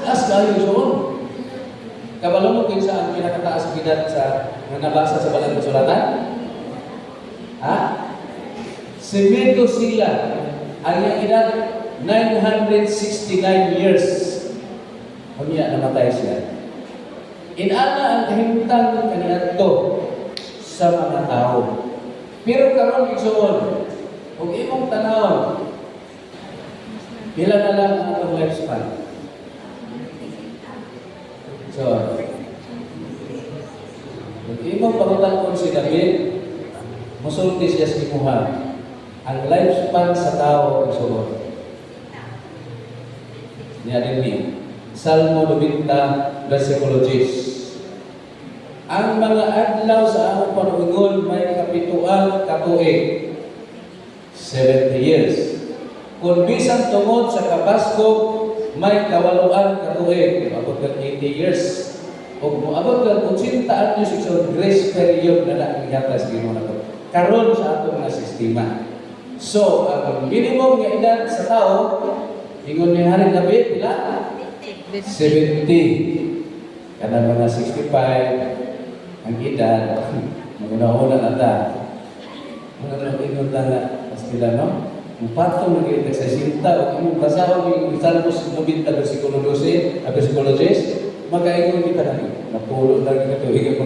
taas kayo yun. Kabalo mo kung saan pinakataas edad sa nabasa sa balang kasulatan? Ha? Si Methuselah, ang iyang edad 969 years. Kunya, namatay siya. Inana ang kahimtang kaniadto sa mga tao. Pero karon igsoon, kung imong tanawon, pila na lang ang atong lifespan. So, kung imong parutan si David, musulti siya sa imuha. Ang lifespan sa tao igsoon. Niya din ni Salmo 90, versikulo 10. Ang mga adlaw sa among panuingon may kapituang katuig, 70 years. Kung bisan tungod sa kabaskog, may kawaluan katuig, abot ka 80 years. O abot ka 80 anyos sa grace period na nakikita sa Ginoo nato. Karon sa atong mga sistema. So, ang minimum nga edad sa tao, ingon ni Hari David, pila? 70. Kada mga 65, ang edad, maguna-una na ta. Mga nag-ingon na nga, pastila, no? Mupatong nag-iitag sa sinta, o kung basahon yung Salmos 90, versikulo 12, versikulo 10, magkaingon kita na, napulo lagi na ito, higit